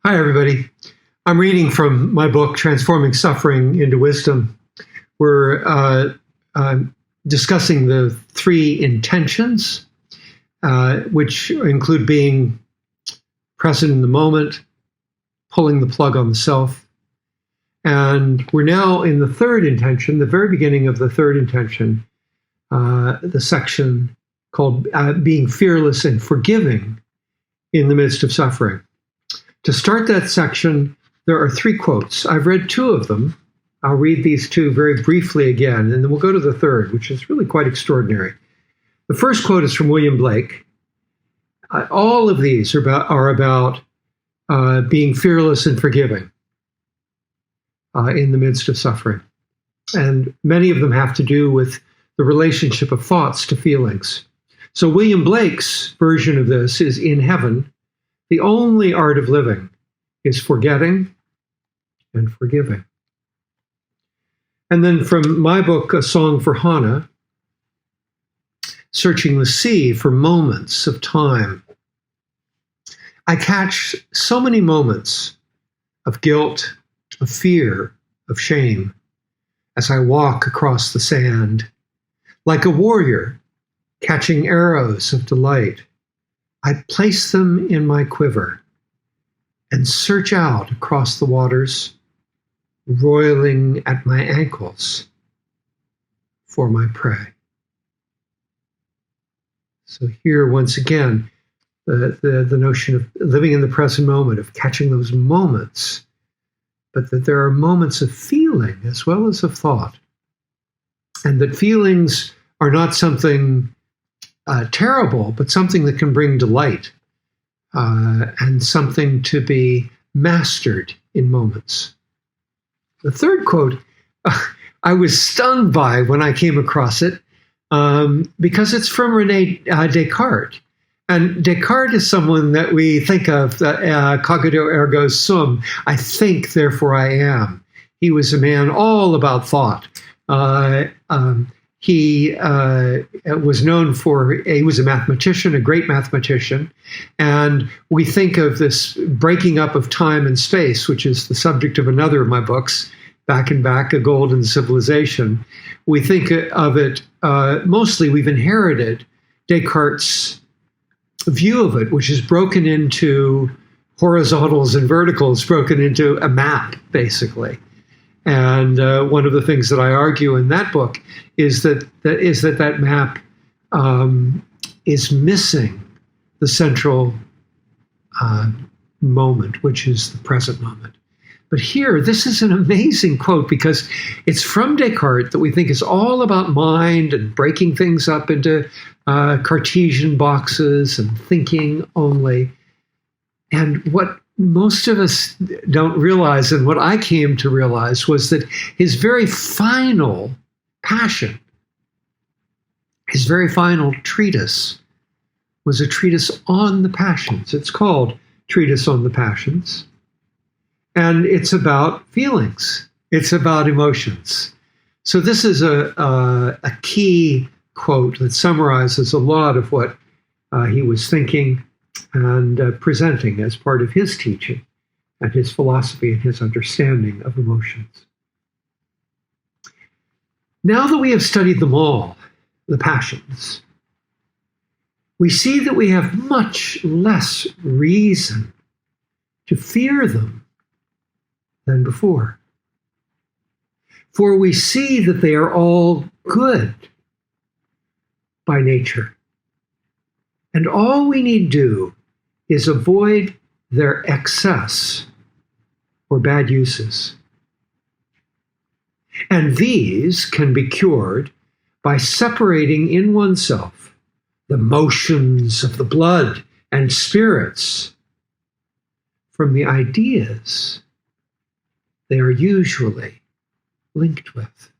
Hi, everybody. I'm reading from my book, Transforming Suffering into Wisdom. We're discussing the three intentions, which include being present in the moment, pulling the plug on the self. And we're now in the third intention, the very beginning of the third intention, the section called being fearless and forgiving in the midst of suffering. To start that section, there are three quotes. I've read two of them. I'll read these two very briefly again, and then we'll go to the third, which is really quite extraordinary. The first quote is from William Blake. All of these are about being fearless and forgiving in the midst of suffering. And many of them have to do with the relationship of thoughts to feelings. So William Blake's version of this is in heaven. The only art of living is forgetting and forgiving. And then from my book, A Song for Hannah, searching the sea for moments of time. I catch so many moments of guilt, of fear, of shame, as I walk across the sand, like a warrior catching arrows of delight. I place them in my quiver and search out across the waters, roiling at my ankles for my prey. So here, once again, the notion of living in the present moment, of catching those moments, but that there are moments of feeling as well as of thought, and that feelings are not something terrible, but something that can bring delight and something to be mastered in moments. The third quote, I was stunned by when I came across it because it's from René Descartes. And Descartes is someone that we think of, cogito ergo sum, I think, therefore I am. He was a man all about thought. He was known for, he was a mathematician, a great mathematician. And we think of this breaking up of time and space, which is the subject of another of my books, Back and Back, A Golden Civilization. We think of it, mostly we've inherited Descartes' view of it, which is broken into horizontals and verticals, broken into a map, basically. And one of the things that I argue in that book is that map is missing the central moment, which is the present moment. But here, this is an amazing quote because it's from Descartes that we think is all about mind and breaking things up into Cartesian boxes and thinking only. And what most of us don't realize, and what I came to realize, was that his very final passion, his very final treatise, was a treatise on the passions. It's called Treatise on the Passions. And it's about feelings. It's about emotions. So this is a key quote that summarizes a lot of what he was thinking and presenting as part of his teaching and his philosophy and his understanding of emotions. Now that we have studied them all, the passions, we see that we have much less reason to fear them than before. For we see that they are all good by nature. And all we need do is avoid their excess or bad uses. And these can be cured by separating in oneself the motions of the blood and spirits from the ideas they are usually linked with.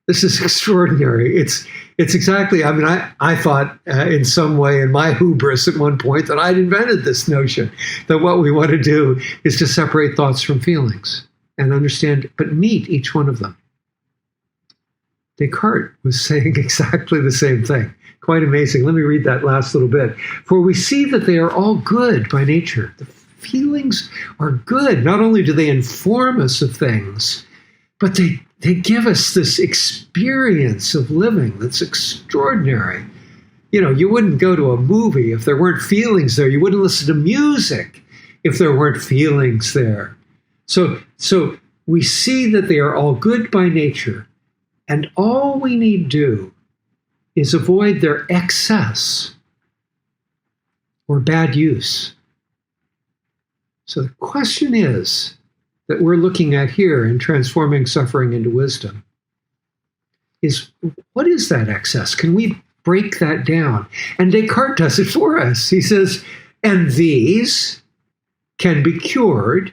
This is extraordinary. It's exactly, I mean, I thought in some way in my hubris at one point that I'd invented this notion that what we want to do is to separate thoughts from feelings and understand, but meet each one of them. Descartes was saying exactly the same thing. Quite amazing. Let me read that last little bit. For we see that they are all good by nature. The feelings are good. Not only do they inform us of things, but they give us this experience of living that's extraordinary. You wouldn't go to a movie if there weren't feelings there. You wouldn't listen to music if there weren't feelings there. So we see that they are all good by nature, and all we need do is avoid their excess or bad use. So the question is that we're looking at here in transforming suffering into wisdom is, what is that excess? Can we break that down? And Descartes does it for us. He says, and these can be cured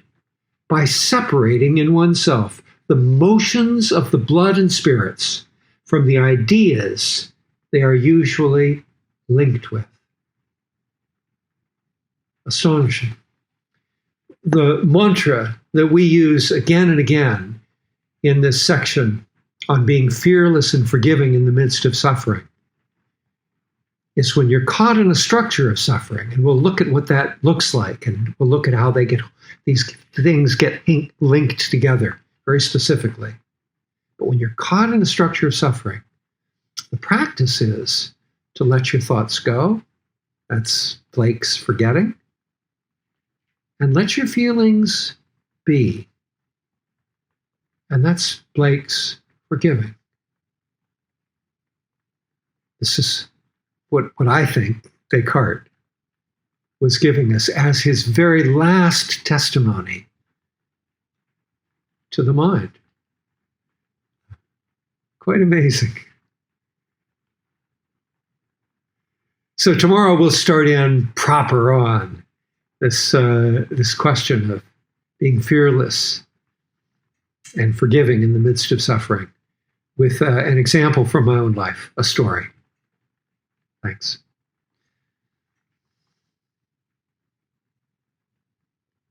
by separating in oneself the motions of the blood and spirits from the ideas they are usually linked with. Astonishing. The mantra that we use again and again in this section on being fearless and forgiving in the midst of suffering is, when you're caught in a structure of suffering, and we'll look at what that looks like, and we'll look at how these things get linked together very specifically. But when you're caught in a structure of suffering, the practice is to let your thoughts go. That's Blake's forgetting. And let your feelings be. And that's Blake's forgiving. This is what I think Descartes was giving us as his very last testimony to the mind. Quite amazing. So tomorrow we'll start in proper on this question of being fearless and forgiving in the midst of suffering, with an example from my own life, a story. Thanks.